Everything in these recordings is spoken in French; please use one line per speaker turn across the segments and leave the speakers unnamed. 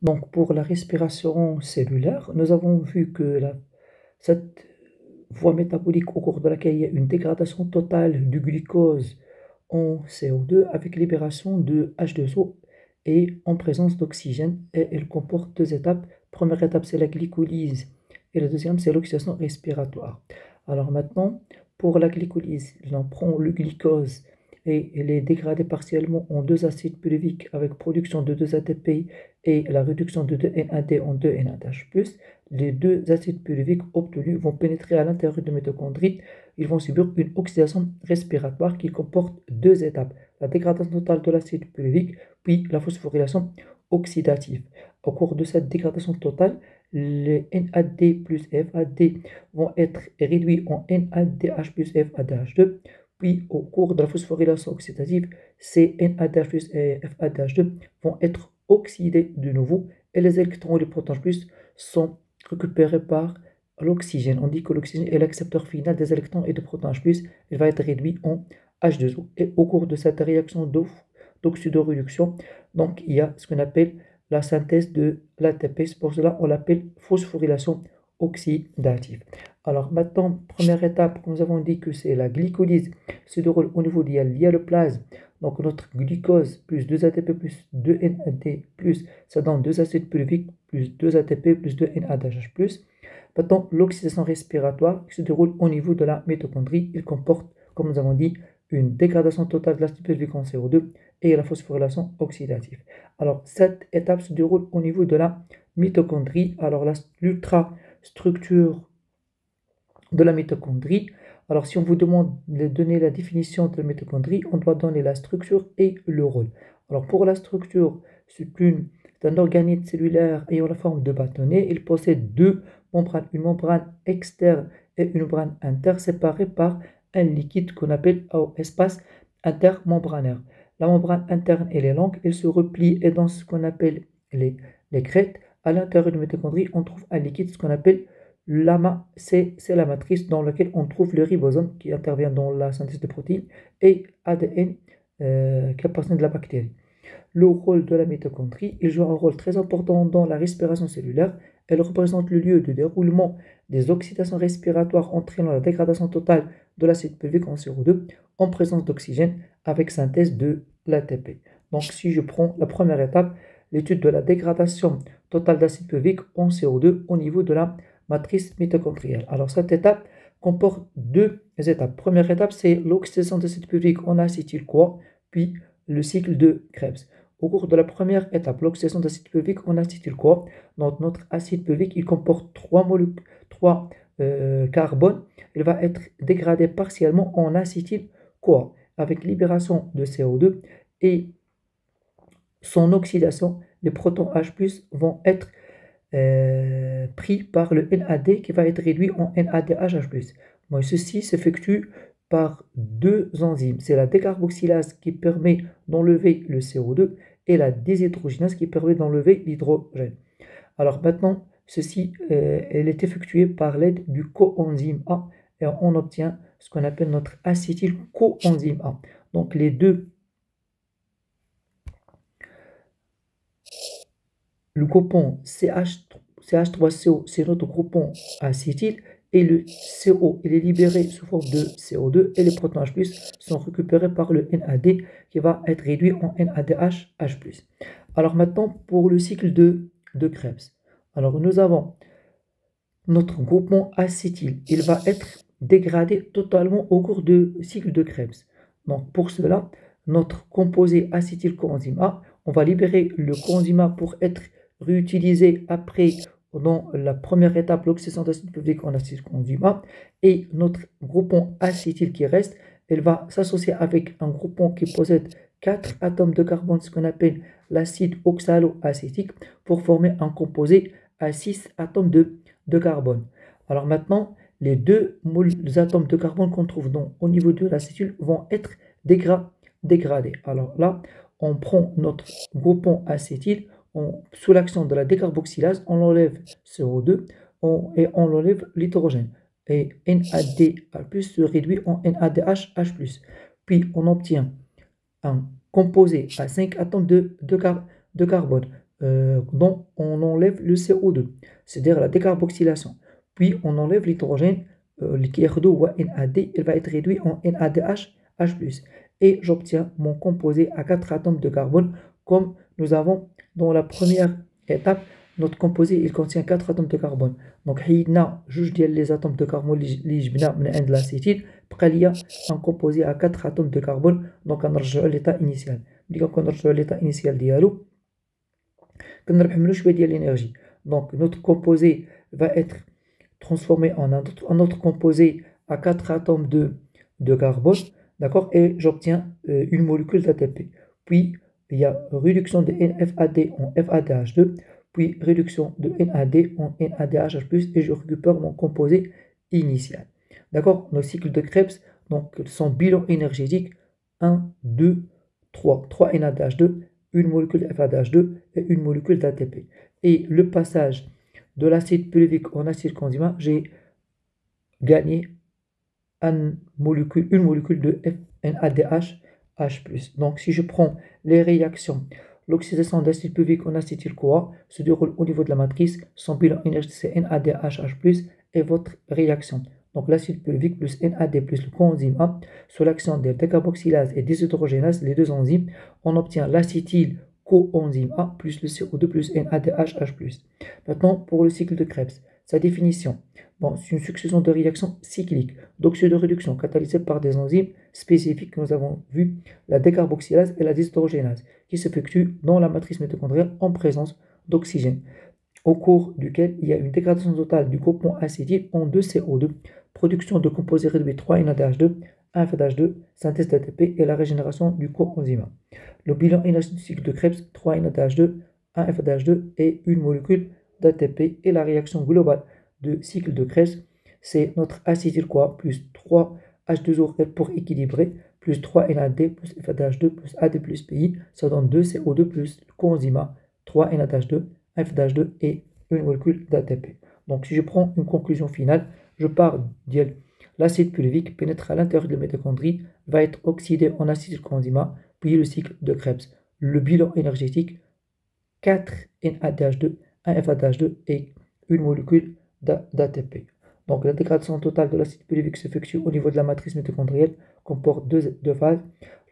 Donc, pour la respiration cellulaire, nous avons vu que cette voie métabolique au cours de laquelle il y a une dégradation totale du glucose en CO2 avec libération de H2O et en présence d'oxygène. Et elle comporte deux étapes. Première étape, c'est la glycolyse et la deuxième, c'est l'oxydation respiratoire. Alors maintenant, pour la glycolyse, on prend le glucose et il est dégradé partiellement en deux acides pyruviques avec production de 2 ATP et la réduction de 2 NAD en 2 NADH+. Les deux acides pyruviques obtenus vont pénétrer à l'intérieur de mitochondries. Ils vont subir une oxydation respiratoire qui comporte deux étapes, la dégradation totale de l'acide pyruvique, puis la phosphorylation oxydative. Au cours de cette dégradation totale, les NAD plus FAD vont être réduits en NADH plus FADH2, puis au cours de la phosphorylation oxydative, ces NADH plus et FADH2 vont être oxydés de nouveau et les électrons et les protons plus sont récupérés par l'oxygène. On dit que l'oxygène est l'accepteur final des électrons et de protons H+, il va être réduit en H2O. Et au cours de cette réaction d'oxydoréduction, donc il y a ce qu'on appelle la synthèse de l'ATP. C'est pour cela qu'on l'appelle phosphorylation oxydative. Alors maintenant, première étape, nous avons dit que c'est la glycolyse, se déroule au niveau le plasme. Donc notre glucose plus 2 ATP plus 2 NAD plus, ça donne 2 acides pyruviques plus 2 ATP plus 2 NADH plus. Maintenant, l'oxydation respiratoire qui se déroule au niveau de la mitochondrie. Il comporte, comme nous avons dit, une dégradation totale de l'acide pyruvique en CO2 et la phosphorylation oxydative. Alors, cette étape se déroule au niveau de la mitochondrie. Alors, l'ultrastructure de la mitochondrie. Alors, si on vous demande de donner la définition de la mitochondrie, on doit donner la structure et le rôle. Alors, pour la structure, c'est un organisme cellulaire ayant la forme de bâtonnet. Il possède deux membranes, une membrane externe et une membrane interne séparées par un liquide qu'on appelle espace intermembranaire. La membrane interne, elle est longue, elle se replie et dans ce qu'on appelle les crêtes. À l'intérieur de la mitochondrie, on trouve un liquide, ce qu'on appelle c'est la matrice dans laquelle on trouve le ribosome qui intervient dans la synthèse de protéines et ADN qui appartient de la bactérie. Le rôle de la mitochondrie, il joue un rôle très important dans la respiration cellulaire. Elle représente le lieu de déroulement des oxydations respiratoires entraînant la dégradation totale de l'acide pyruvique en CO2 en présence d'oxygène avec synthèse de l'ATP. Donc si je prends la première étape, l'étude de la dégradation totale d'acide pyruvique en CO2 au niveau de la matrice mitochondriale. Alors cette étape comporte deux étapes. Première étape, c'est l'oxydation d'acide pyruvique en acétyl-CoA, puis le cycle de Krebs. Au cours de la première étape, l'oxydation d'acide pyruvique en acétyl-CoA, donc notre acide pyruvique, il comporte trois carbones. Il va être dégradé partiellement en acétyl-CoA avec libération de CO2 et son oxydation. Les protons H+ vont être pris par le NAD qui va être réduit en NADH+. Bon, ceci s'effectue par deux enzymes. C'est la décarboxylase qui permet d'enlever le CO2 et la déshydrogénase qui permet d'enlever l'hydrogène. Alors maintenant, ceci elle est effectuée par l'aide du coenzyme A et on obtient ce qu'on appelle notre acétylcoenzyme A. Donc les deux, le groupon CH3CO, c'est notre groupon acétyl, et le CO, il est libéré sous forme de CO2, et les protons H+, sont récupérés par le NAD, qui va être réduit en NADH+. Alors maintenant, pour le cycle de Krebs. Alors nous avons notre groupement acétyl, il va être dégradé totalement au cours du cycle de Krebs. Donc pour cela, notre composé acétylcoenzyme A, on va libérer le coenzyme A pour être réutilisé après dans la première étape, l'oxydation d'acide pyruvique en acétylcoenzyme A, et notre groupon acétyl qui reste, elle va s'associer avec un groupon qui possède 4 atomes de carbone, ce qu'on appelle l'acide oxaloacétique, pour former un composé à 6 atomes de carbone. Alors maintenant, les deux atomes de carbone qu'on trouve au niveau de l'acétyl vont être dégradés. Alors là, on prend notre groupon acétyl, sous l'action de la décarboxylase, on enlève CO2 et on enlève l'hydrogène. Et NAD+ se réduit en NADH+. Puis on obtient un composé à 5 atomes de carbone. dont on enlève le CO2, c'est-à-dire la décarboxylation. Puis on enlève l'hydrogène, qui est ou NAD, il va être réduit en NADH, H+. Et j'obtiens mon composé à 4 atomes de carbone, comme nous avons dans la première étape. Notre composé il contient 4 atomes de carbone. Donc, حيدنا جوج ديال les atomes de carbone اللي جبنا من عند l'acétyl, بقى ليا un composé à 4 atomes de carbone. Donc, غنرجعو l'état initial. ملي كنرجعو l'état initial ديالو كنربحو شويه ديال l'énergie. Donc, notre composé va être transformé en un autre composé à 4 atomes de carbone, d'accord, et j'obtiens une molécule d'ATP. Puis, il y a réduction de NFAD en FADH2, puis réduction de NAD en NADH+, et je récupère mon composé initial. D'accord, nos cycles de Krebs, donc, son bilan énergétique, 1, 2, 3. 3 NADH2, une molécule de FADH2 et une molécule d'ATP. Et le passage de l'acide pulvique en acide coenzymaire, j'ai gagné une molécule de NADH H+. Donc, si je prends les réactions, l'oxydation d'acide pulvique en acétyl-CoA se déroule au niveau de la matrice. Son bilan énergétique, c'est NADH H+, et votre réaction. Donc, l'acide pulvique plus NAD plus le coenzyme A, sous l'action des décarboxylase et déshydrogénase, les deux enzymes, on obtient l'acétyl coenzyme A plus le CO2 plus NADH H+. Maintenant, pour le cycle de Krebs, sa définition. Bon, c'est une succession de réactions cycliques d'oxydoréduction catalysées par des enzymes spécifiques que nous avons vu, la décarboxylase et la déshydrogénase, qui s'effectuent dans la matrice mitochondriale en présence d'oxygène, au cours duquel il y a une dégradation totale du groupement acétyl en 2CO2, production de composés réduits 3 NADH2, 1 FADH2, synthèse d'ATP et la régénération du coenzyme. Le bilan énergétique du cycle de Krebs, 3 NADH2, 1 FADH2 et une molécule d'ATP, et la réaction globale de cycle de Krebs, c'est notre acétyl-CoA plus 3 H2O pour équilibrer, plus 3 NAD plus FADH2 plus AD plus PI, ça donne 2 CO2 plus coenzyme A, 3 NADH2, FADH2 et une molécule d'ATP. Donc si je prends une conclusion finale, je pars de l'acide pulvique pénètre à l'intérieur de la mitochondrie, va être oxydé en acétylcoenzyme A, puis le cycle de Krebs. Le bilan énergétique, 4 NADH2, 1 FADH2 et une molécule d'ATP. Donc la dégradation totale de l'acide pulvique s'effectue au niveau de la matrice mitochondrielle, comporte deux phases,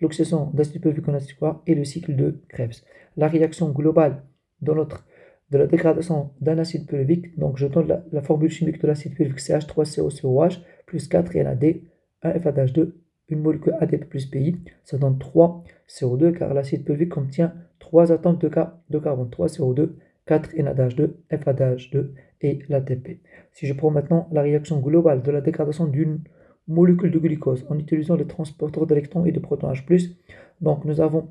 l'oxydation d'acide pulvique en acide CoA et le cycle de Krebs. La réaction globale de la dégradation d'un acide pulvique, donc je donne la formule chimique de l'acide pulvique CH3COCOH plus 4 NAD, 1 FADH2, une molécule ADP plus PI, ça donne 3 CO2 car l'acide pulvique contient 3 atomes de carbone, 3 CO2, 4 NADH2, FADH2 et l'ATP. Si je prends maintenant la réaction globale de la dégradation d'une molécule de glucose en utilisant les transporteurs d'électrons et de protons H+, donc nous avons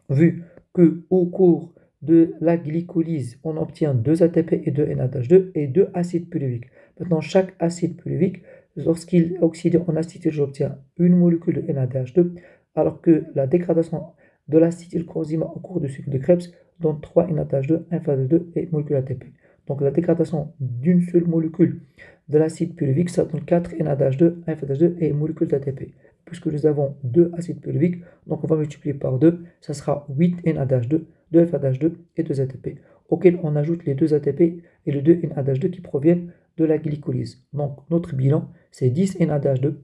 vu que au cours de la glycolyse, on obtient 2 ATP et 2 NADH2 et 2 acides pulviques. Maintenant, chaque acide pulvique, lorsqu'il est oxydé en acétyl, j'obtiens une molécule de NADH2, alors que la dégradation de l'acétylcoenzyme au cours du cycle de Krebs donne 3 NADH2, 1 FADH2 et molécule ATP. Donc la dégradation d'une seule molécule de l'acide pulvique, ça donne 4 NADH2, 1 FADH2 et molécule d'ATP. Puisque nous avons 2 acides pulviques, donc on va multiplier par 2, ça sera 8 NADH2, 2 FADH2 et 2 ATP, auxquels on ajoute les 2 ATP et les 2 NADH2 qui proviennent de la glycolyse. Donc notre bilan, c'est 10 NADH2,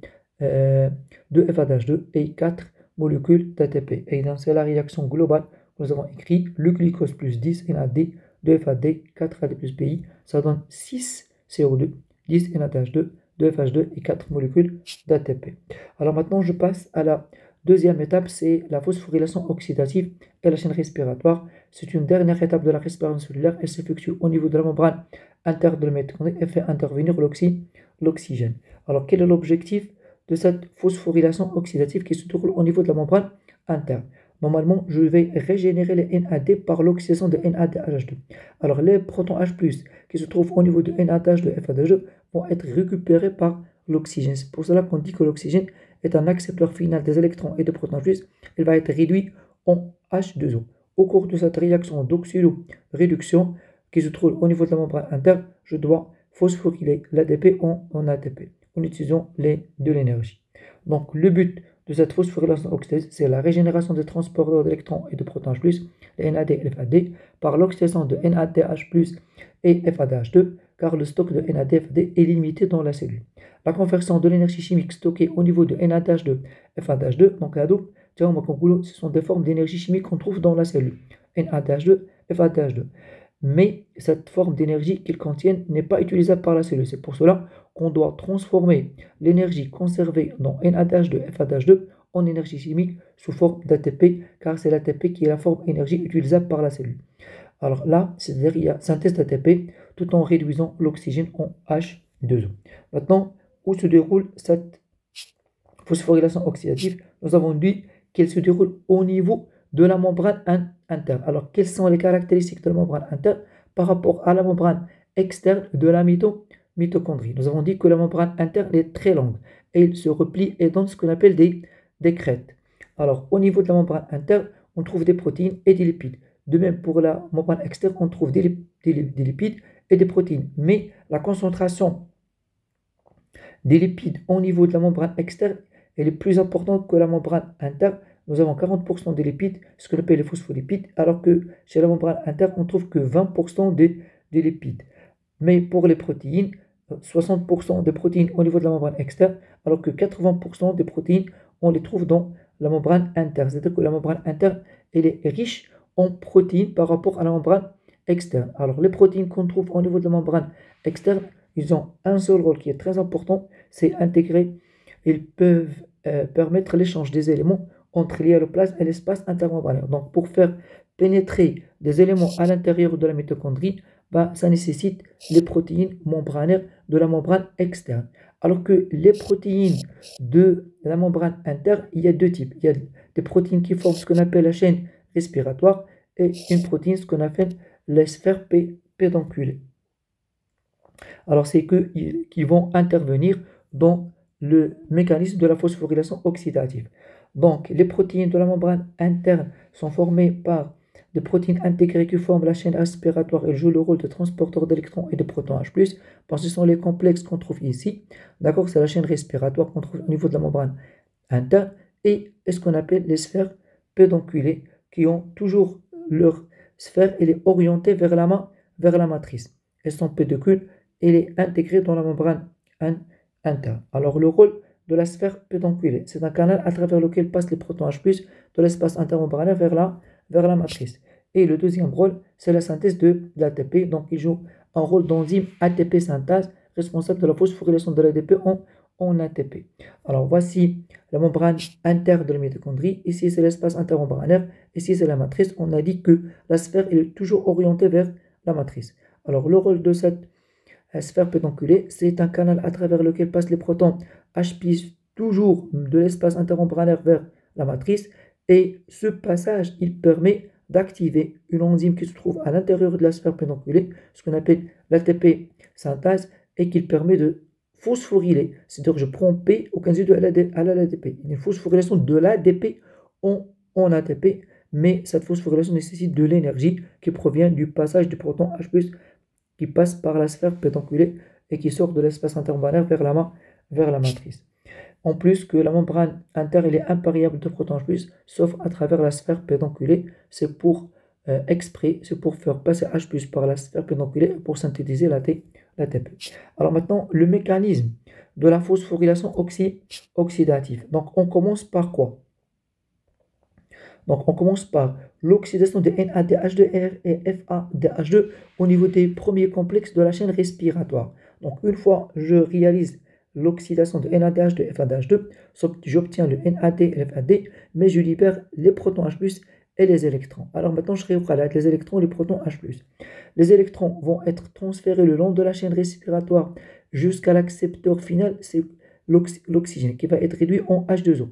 2 FADH2 et 4 molécules d'ATP. Et donc c'est la réaction globale que nous avons écrit, le glucose plus 10 NAD, 2 FAD, 4 AD plus PI, ça donne 6 CO2, 10 NADH2, 2 FH2 et 4 molécules d'ATP. Alors maintenant, je passe à la deuxième étape, c'est la phosphorylation oxydative et la chaîne respiratoire. C'est une dernière étape de la respiration cellulaire. Elle s'effectue au niveau de la membrane interne de la mitochondrie et fait intervenir l'oxygène. Alors, quel est l'objectif de cette phosphorylation oxydative qui se déroule au niveau de la membrane interne? Normalement, je vais régénérer les NAD par l'oxydation de NADH2. Alors, les protons H+, qui se trouvent au niveau de NADH2 et FADH2 vont être récupérés par l'oxygène. C'est pour cela qu'on dit que l'oxygène est un accepteur final des électrons et des protons H+. Il va être réduit en H2O. Au cours de cette réaction d'oxydoréduction qui se trouve au niveau de la membrane interne, je dois phosphoryler l'ADP en ATP en utilisant de l'énergie. Donc, le but de cette phosphorylation oxydase, c'est la régénération des transporteurs d'électrons et de protons H+, les NAD et les FAD, par l'oxydation de NADH+, et FADH2, car le stock de NAD et FAD est limité dans la cellule. La conversion de l'énergie chimique stockée au niveau de NADH2 et FADH2, donc ADO, ce sont des formes d'énergie chimique qu'on trouve dans la cellule, NADH2 et FADH2. Mais cette forme d'énergie qu'ils contiennent n'est pas utilisable par la cellule. C'est pour cela qu'on doit transformer l'énergie conservée dans NADH2 et FADH2 en énergie chimique sous forme d'ATP, car c'est l'ATP qui est la forme énergie utilisable par la cellule. Alors là, c'est-à-dire qu'il y a synthèse d'ATP tout en réduisant l'oxygène en H2O. Maintenant, où se déroule cette phosphorylation oxydative? Nous avons dit qu'elle se déroule au niveau de la membrane interne. Alors, quelles sont les caractéristiques de la membrane interne par rapport à la membrane externe de la mitochondrie? Nous avons dit que la membrane interne est très longue et elle se replie et donne ce qu'on appelle des crêtes. Alors, au niveau de la membrane interne, on trouve des protéines et des lipides. De même, pour la membrane externe, on trouve des lipides et des protéines. Mais la concentration des lipides au niveau de la membrane externe elle est plus importante que la membrane interne. Nous avons 40% des lipides, ce qu'on appelle les phospholipides, alors que chez la membrane interne, on trouve que 20% des lipides. Mais pour les protéines, 60% des protéines au niveau de la membrane externe, alors que 80% des protéines, on les trouve dans la membrane interne. C'est-à-dire que la membrane interne, elle est riche en protéines par rapport à la membrane externe. Alors les protéines qu'on trouve au niveau de la membrane externe, ils ont un seul rôle qui est très important, c'est intégrer. Ils peuvent permettre l'échange des éléments entre l'hialoplasme et l'espace intermembranaire. Donc pour faire pénétrer des éléments à l'intérieur de la mitochondrie, ça nécessite les protéines membranaires de la membrane externe. Alors que les protéines de la membrane interne, il y a deux types. Il y a des protéines qui forment ce qu'on appelle la chaîne respiratoire et une protéine, ce qu'on appelle les sphères pédonculées. Alors c'est eux qui vont intervenir dans le mécanisme de la phosphorylation oxydative. Donc les protéines de la membrane interne sont formées par des protéines intégrées qui forment la chaîne respiratoire et jouent le rôle de transporteur d'électrons et de protons H+, parce que ce sont les complexes qu'on trouve ici. D'accord, c'est la chaîne respiratoire qu'on trouve au niveau de la membrane interne et ce qu'on appelle les sphères pédonculées qui ont toujours leur sphère, elle est orientée vers la matrice. Elles sont pédoncules, elle est intégrée dans la membrane interne. Alors le rôle de la sphère pédonculée, c'est un canal à travers lequel passent les protons H+, de l'espace intermembranaire vers la matrice. Et le deuxième rôle, c'est la synthèse de l'ATP. Donc, il joue un rôle d'enzyme ATP synthase responsable de la phosphorylation de l'ATP en ATP. Alors, voici la membrane interne de la mitochondrie. Ici, c'est l'espace intermembranaire. Ici, c'est la matrice. On a dit que la sphère est toujours orientée vers la matrice. Alors, le rôle de cette sphère pédonculée, c'est un canal à travers lequel passent les protons H+, toujours de l'espace intermembranaire vers la matrice. Et ce passage, il permet d'activer une enzyme qui se trouve à l'intérieur de la sphère pédonculée, ce qu'on appelle l'ATP synthase, et qui permet de phosphoryler. C'est-à-dire que je prends P au candidat à l'ATP. Une phosphorylation de l'ADP en ATP, mais cette phosphorylation nécessite de l'énergie qui provient du passage du proton H+, qui passe par la sphère pédonculée et qui sort de l'espace intermembranaire vers la matrice. En plus que la membrane interne elle est impériable de protons H+, sauf à travers la sphère pédonculée. C'est pour exprès, c'est pour faire passer H+, par la sphère pédonculée pour synthétiser l'ATP. Alors maintenant, le mécanisme de la phosphorylation oxydative. Donc on commence par quoi? Donc on commence par l'oxydation de NADH2R et FADH2 au niveau des premiers complexes de la chaîne respiratoire. Donc une fois je réalise l'oxydation de NADH2 et FADH2, j'obtiens le NAD et le FAD, mais je libère les protons H+, et les électrons. Alors maintenant, je réunis les électrons et les protons H+. Les électrons vont être transférés le long de la chaîne respiratoire jusqu'à l'accepteur final, c'est l'oxygène, qui va être réduit en H2O.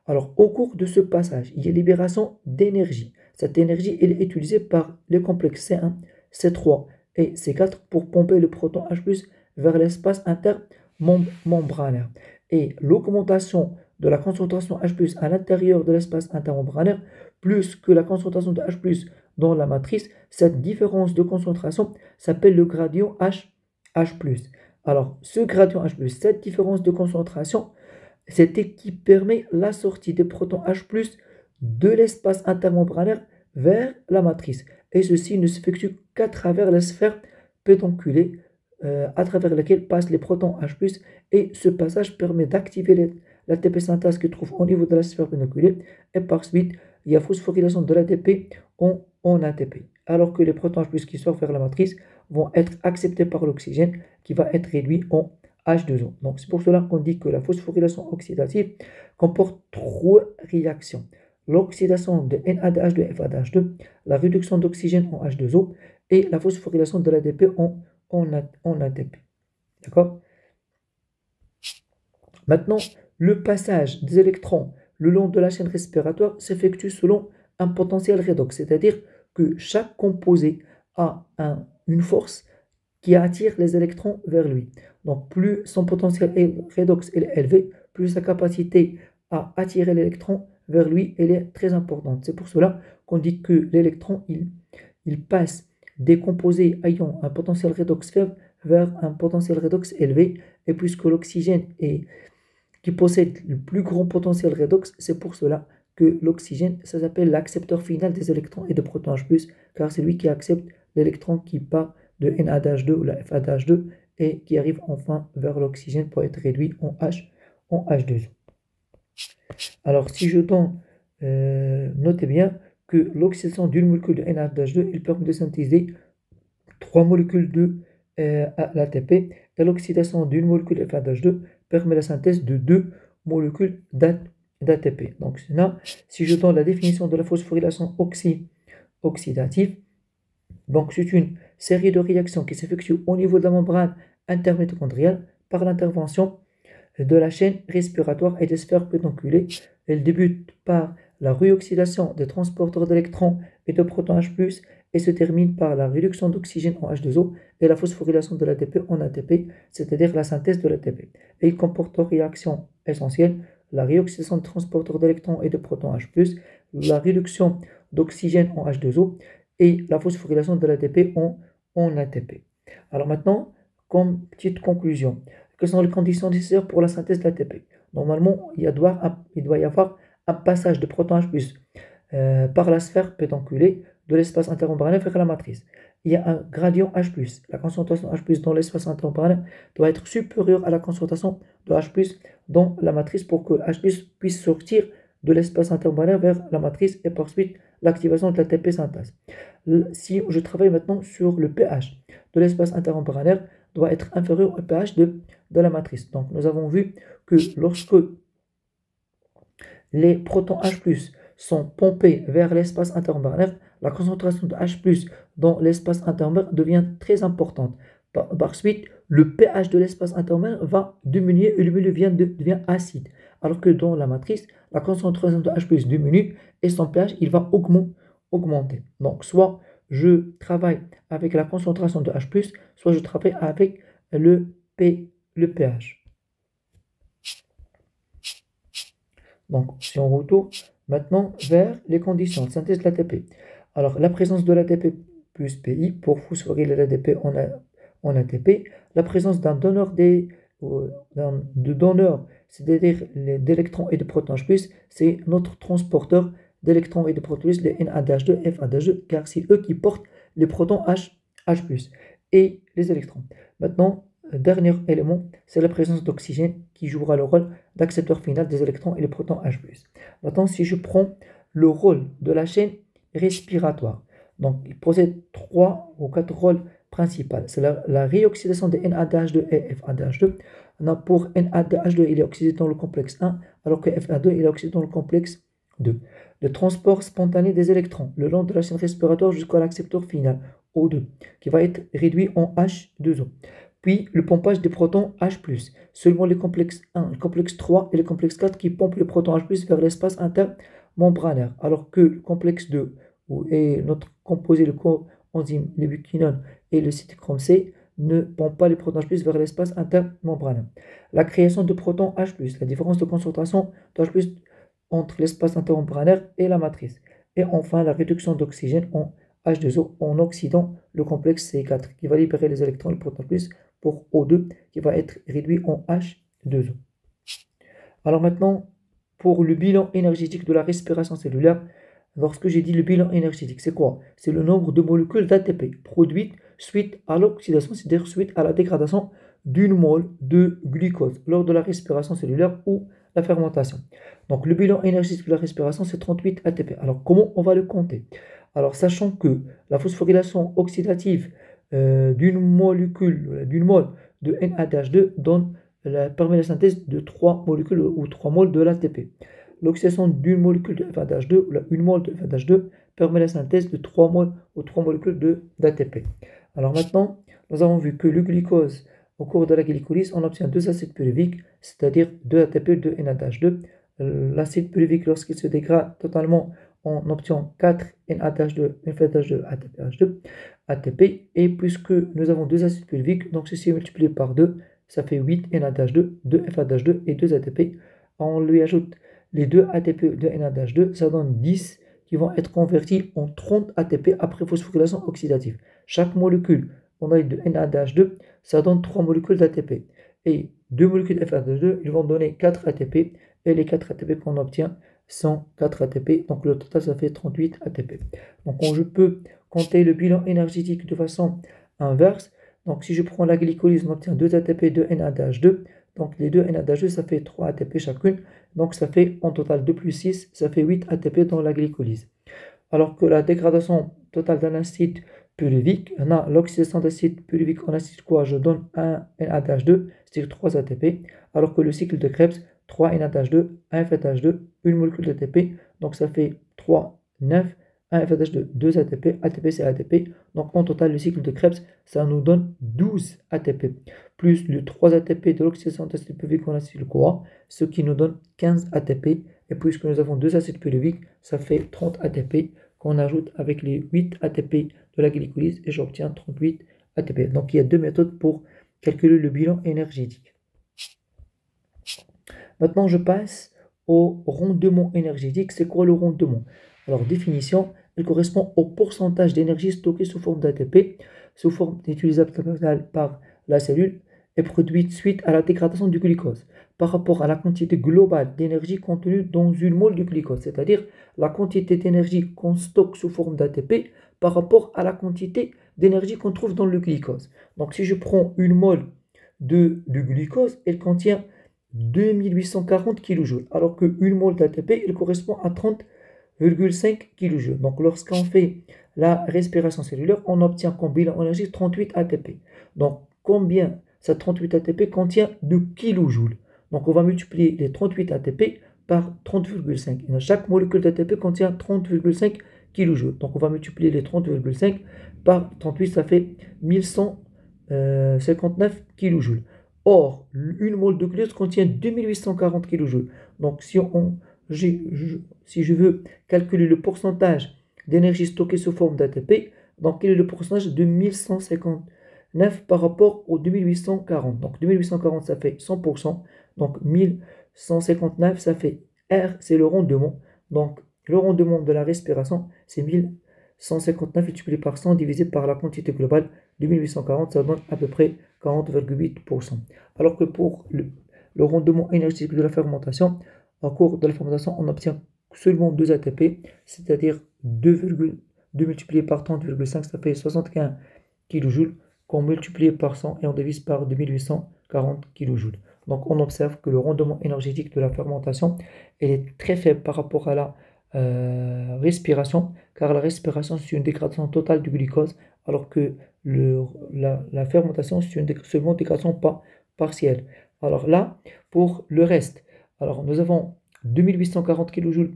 Alors, au cours de ce passage, il y a libération d'énergie. Cette énergie, elle est utilisée par les complexes C1, C3 et C4 pour pomper le proton H+, vers l'espace intermembranaire. Et l'augmentation de la concentration H+, à l'intérieur de l'espace intermembranaire, plus que la concentration de H+, dans la matrice, cette différence de concentration s'appelle le gradient H+. Alors, ce gradient H+, cette différence de concentration, Cet équipe permet la sortie des protons H+ de l'espace intermembranaire vers la matrice. Et ceci ne s'effectue qu'à travers la sphère pédonculée à travers laquelle passent les protons H+. Et ce passage permet d'activer l'ATP synthase qui se trouve au niveau de la sphère pédonculée. Et par suite, il y a phosphorylation de l'ATP en ATP. Alors que les protons H+ qui sortent vers la matrice vont être acceptés par l'oxygène qui va être réduit en H2O. Donc c'est pour cela qu'on dit que la phosphorylation oxydative comporte trois réactions. L'oxydation de NADH2 et FADH2, la réduction d'oxygène en H2O et la phosphorylation de l'ADP en ATP. D'accord? Maintenant, le passage des électrons le long de la chaîne respiratoire s'effectue selon un potentiel redox, c'est-à-dire que chaque composé a une force qui attire les électrons vers lui. Donc, plus son potentiel redox est élevé, plus sa capacité à attirer l'électron vers lui elle est très importante. C'est pour cela qu'on dit que l'électron, il passe des composés ayant un potentiel redox faible vers un potentiel redox élevé. Et puisque l'oxygène qui possède le plus grand potentiel redox, c'est pour cela que l'oxygène, ça s'appelle l'accepteur final des électrons et de protons H+, car c'est lui qui accepte l'électron qui part de NADH2 ou la FADH2 et qui arrive enfin vers l'oxygène pour être réduit en H2O. Alors si je donne, notez bien que l'oxydation d'une molécule de NADH2, il permet de synthétiser 3 molécules de l'ATP et l'oxydation d'une molécule de FADH2 permet la synthèse de 2 molécules d'ATP. Donc là, si je donne la définition de la phosphorylation oxydative, donc c'est une série de réactions qui s'effectuent au niveau de la membrane intermitochondriale par l'intervention de la chaîne respiratoire et des sphères pédonculées. Elle débute par la réoxydation des transporteurs d'électrons et de protons H+, et se termine par la réduction d'oxygène en H2O et la phosphorylation de l'ATP en ATP, c'est-à-dire la synthèse de l'ATP. Et il comporte trois réactions essentielles: la réoxydation des transporteurs d'électrons et de protons H+, la réduction d'oxygène en H2O et la phosphorylation de l'ATP en ATP. Alors maintenant, comme petite conclusion, quelles sont les conditions nécessaires pour la synthèse de l'ATP? Normalement, il doit y avoir un passage de protons H+, par la sphère pédonculée de l'espace intermembranaire vers la matrice. Il y a un gradient H+. La concentration H+ dans l'espace intermembranaire doit être supérieure à la concentration de H+ dans la matrice pour que H+ puisse sortir de l'espace intermembranaire vers la matrice et par suite l'activation de l'ATP synthase. Si je travaille maintenant sur le pH de l'espace intermembranaire, doit être inférieur au pH de la matrice. Donc nous avons vu que lorsque les protons H+ sont pompés vers l'espace intermembranaire, la concentration de H+ dans l'espace intermembranaire devient très importante. Par suite, le pH de l'espace intermembranaire va diminuer et le milieu devient acide. Alors que dans la matrice, la concentration de H+ diminue et son pH il va augmenter. Donc soit je travaille avec la concentration de H+, soit je travaille avec le pH. Donc, si on retourne maintenant vers les conditions de synthèse de l'ATP. Alors, la présence de l'ATP plus PI pour phosphoryler l'ADP en ATP, la présence d'un donneur c'est-à-dire d'électrons et de protons H+, c'est notre transporteur d'électrons et de protons, les NADH2 et FADH2, car c'est eux qui portent les protons H+, et les électrons. Maintenant, dernier élément, c'est la présence d'oxygène qui jouera le rôle d'accepteur final des électrons et les protons H+. Maintenant, si je prends le rôle de la chaîne respiratoire, donc il possède 3 ou 4 rôles principaux. C'est la réoxydation des NADH2 et FADH2. Pour NADH2, il est oxydé dans le complexe 1, alors que FA2, il est oxydé dans le complexe 2. Le transport spontané des électrons le long de la chaîne respiratoire jusqu'à l'accepteur final, O2, qui va être réduit en H2O. Puis le pompage des protons H+. Seulement les complexes 1, le complexe 3 et le complexe 4 qui pompent les protons H+, vers l'espace intermembranaire, alors que le complexe 2, où est notre composé, le coenzyme, l'ubiquinone et le cytochrome C, ne pompent pas les protons H+ vers l'espace intermembranaire. La création de protons H+, la différence de concentration de H+ entre l'espace intermembranaire et la matrice. Et enfin, la réduction d'oxygène en H2O en oxydant le complexe C4 qui va libérer les électrons et les protons H+ pour O2 qui va être réduit en H2O. Alors maintenant, pour le bilan énergétique de la respiration cellulaire, lorsque j'ai dit le bilan énergétique, c'est quoi? C'est le nombre de molécules d'ATP produites suite à l'oxydation, c'est-à-dire suite à la dégradation d'une mole de glucose lors de la respiration cellulaire ou la fermentation. Donc le bilan énergétique de la respiration, c'est 38 ATP. Alors comment on va le compter? Alors sachant que la phosphorylation oxydative d'une molécule, d'une mole de NADH2 permet la synthèse de 3 molécules ou 3 moles de l'ATP. L'oxydation d'une molécule de FADH2 ou une mole de FADH2 permet la synthèse de 3 moles ou 3 molécules d'ATP. Alors maintenant, nous avons vu que le glucose, au cours de la glycolyse, on obtient 2 acides pyruviques, c'est-à-dire 2 ATP, 2 NADH2. L'acide pyruvique, lorsqu'il se dégrade totalement, on obtient 4 NADH2, FADH2, ATPH2, ATP. Et puisque nous avons 2 acides pyruviques, donc ceci est multiplié par 2, ça fait 8 NADH2, 2 FADH2 et 2 ATP. On lui ajoute les 2 ATP de NADH2, ça donne 10 qui vont être convertis en 30 ATP après phosphorylation oxydative. Chaque molécule, on a de NADH2, ça donne 3 molécules d'ATP. Et 2 molécules FADH2, ils vont donner 4 ATP. Et les 4 ATP qu'on obtient sont 4 ATP. Donc le total, ça fait 38 ATP. Donc je peux compter le bilan énergétique de façon inverse. Donc si je prends la glycolyse, on obtient 2 ATP, 2 NADH2. Donc les 2 NADH2, ça fait 3 ATP chacune. Donc ça fait en total 2 plus 6, ça fait 8 ATP dans la glycolyse. Alors que la dégradation totale d'un acide pyruvique, on a l'oxydation d'acide pyruvique en acide CoA, je donne 1 NADH2, c'est-à-dire 3 ATP. Alors que le cycle de Krebs, 3 NADH2, 1 FADH2, une molécule d'ATP. Donc ça fait 3, 9, 1 FADH2, 2 ATP, ATP c'est ATP. Donc en total, le cycle de Krebs, ça nous donne 12 ATP. Plus le 3 ATP de l'oxydation d'acide pyruvique en acide CoA, ce qui nous donne 15 ATP. Et puisque nous avons 2 acides pyruviques, ça fait 30 ATP qu'on ajoute avec les 8 ATP de la glycolyse et j'obtiens 38 ATP. Donc il y a 2 méthodes pour calculer le bilan énergétique. Maintenant, je passe au rendement énergétique. C'est quoi le rendement? Alors, définition, il correspond au pourcentage d'énergie stockée sous forme d'ATP, sous forme utilisable par la cellule et produite suite à la dégradation du glucose par rapport à la quantité globale d'énergie contenue dans une mole de glucose, c'est-à-dire la quantité d'énergie qu'on stocke sous forme d'ATP par rapport à la quantité d'énergie qu'on trouve dans le glucose. Donc, si je prends une mole de glucose, elle contient 2840 kJ, alors qu'une mole d'ATP, il correspond à 30,5 kJ. Donc lorsqu'on fait la respiration cellulaire, on obtient comme bilan énergie 38 ATP. Donc combien ça 38 ATP contient de kilojoules? Donc on va multiplier les 38 ATP par 30,5. Chaque molécule d'ATP contient 30,5 kJ. Donc on va multiplier les 30,5 par 38, ça fait 1159 kJ. Or, une mole de glucose contient 2840 kJ. Donc, si je veux calculer le pourcentage d'énergie stockée sous forme d'ATP, donc quel est le pourcentage de 1159 par rapport au 2840? Donc, 2840, ça fait 100%. Donc, 1159, ça fait R, c'est le rendement. Donc, le rendement de la respiration, c'est 1159 multiplié par 100 divisé par la quantité globale de 1840, ça donne à peu près 40,8%. Alors que pour le rendement énergétique de la fermentation, au cours de la fermentation, on obtient seulement 2 ATP, c'est-à-dire 2 multiplié par 30,5, ça fait 75 kJ, qu'on multiplie par 100 et on divise par 2840 kJ. Donc on observe que le rendement énergétique de la fermentation est très faible par rapport à la respiration, car la respiration c'est une dégradation totale du glucose, alors que la fermentation c'est seulement une dégradation partielle. Alors là, pour le reste, alors nous avons 2840 kJ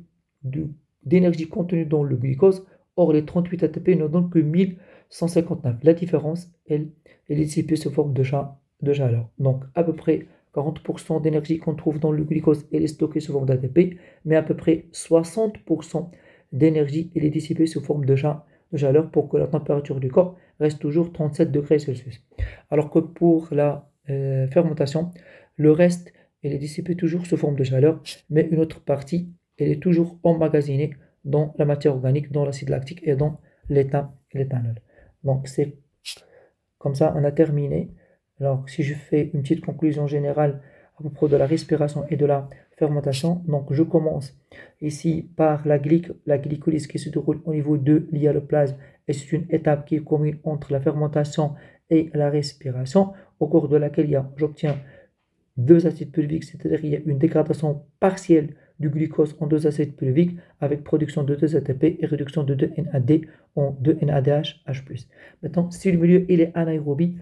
d'énergie contenue dans le glucose, or les 38 ATP ne donnent que 1159. La différence, elle est dissipée sous forme de chaleur. Donc à peu près 40% d'énergie qu'on trouve dans le glucose, elle est stockée sous forme d'ATP, mais à peu près 60% d'énergie, elle est dissipée sous forme de chaleur pour que la température du corps reste toujours 37 degrés Celsius. Alors que pour la fermentation, le reste, elle est dissipée toujours sous forme de chaleur, mais une autre partie, elle est toujours emmagasinée dans la matière organique, dans l'acide lactique et dans l'éthanol. Donc c'est comme ça, on a terminé. Alors si je fais une petite conclusion générale à propos de la respiration et de la fermentation. Donc, je commence ici par la glycolyse qui se déroule au niveau de l'hyaloplasme et c'est une étape qui est commune entre la fermentation et la respiration, au cours de laquelle j'obtiens deux acides pulviques, c'est-à-dire il y a une dégradation partielle du glucose en deux acides pulviques avec production de 2 ATP et réduction de 2 NAD en 2 NADH H+. Maintenant, si le milieu il est anaérobie,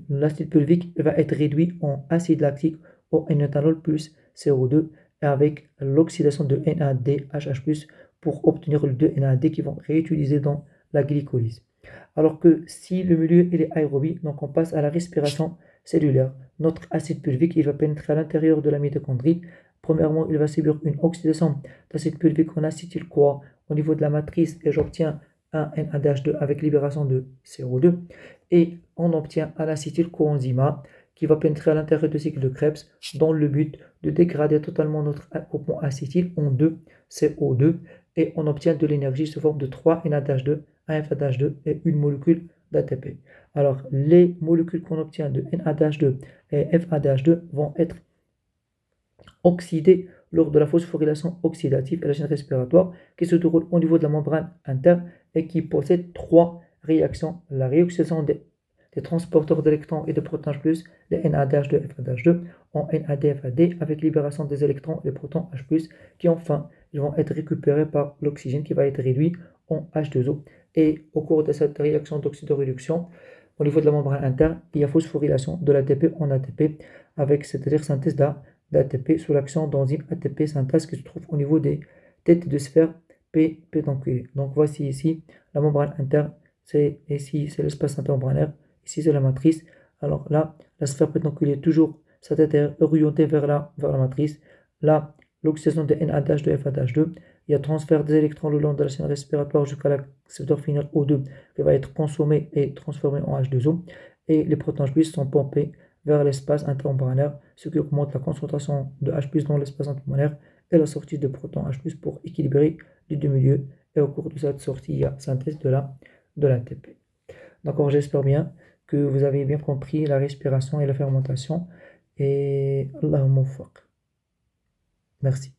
l'acide pulvique va être réduit en acide lactique au N-éthanol plus CO2 avec l'oxydation de NADH+ pour obtenir le 2 NAD qui vont réutiliser dans la glycolyse. Alors que si le milieu il est aérobie, donc on passe à la respiration cellulaire. Notre acide pulvique il va pénétrer à l'intérieur de la mitochondrie. Premièrement, il va subir une oxydation d'acide pulvique en acétyl-CoA au niveau de la matrice et j'obtiens un NADH2 avec libération de CO2 et on obtient un acétyl-coenzyme qui va pénétrer à l'intérieur du cycle de Krebs dans le but de dégrader totalement notre groupement acétyl en 2 CO2 et on obtient de l'énergie sous forme de 3 NADH2, un FADH2 et une molécule d'ATP. Alors, les molécules qu'on obtient de NADH2 et FADH2 vont être oxydées lors de la phosphorylation oxydative et la chaîne respiratoire qui se déroule au niveau de la membrane interne et qui possède trois réactions. La réoxydation des transporteurs d'électrons et de protons H+, les NADH2 et FADH2 en NADFAD avec libération des électrons et des protons H+, qui enfin ils vont être récupérés par l'oxygène qui va être réduit en H2O. Et au cours de cette réaction d'oxydoréduction, au niveau de la membrane interne, il y a phosphorylation de l'ATP en ATP avec c'est-à-dire synthèse d'ATP sous l'action d'enzyme ATP synthèse qui se trouve au niveau des têtes de sphère P pédonculée. Donc voici ici la membrane interne, ici c'est l'espace intermembranaire, ici c'est la matrice. Alors là, la sphère pédonculée est toujours sa tête est orientée vers la matrice. Là, l'oxydation de NADH de FADH2. Il y a transfert des électrons le long de la chaîne respiratoire jusqu'à l'accepteur final O2 qui va être consommé et transformé en H2O. Et les protons H+ sont pompés vers l'espace intermembranaire, ce qui augmente la concentration de H+ dans l'espace intermembranaire et la sortie de protons H+ pour équilibrer les deux milieux. Et au cours de cette sortie, il y a synthèse de l'ATP. D'accord, j'espère bien que vous avez bien compris la respiration et la fermentation. Et Allahumma waffaq. Merci.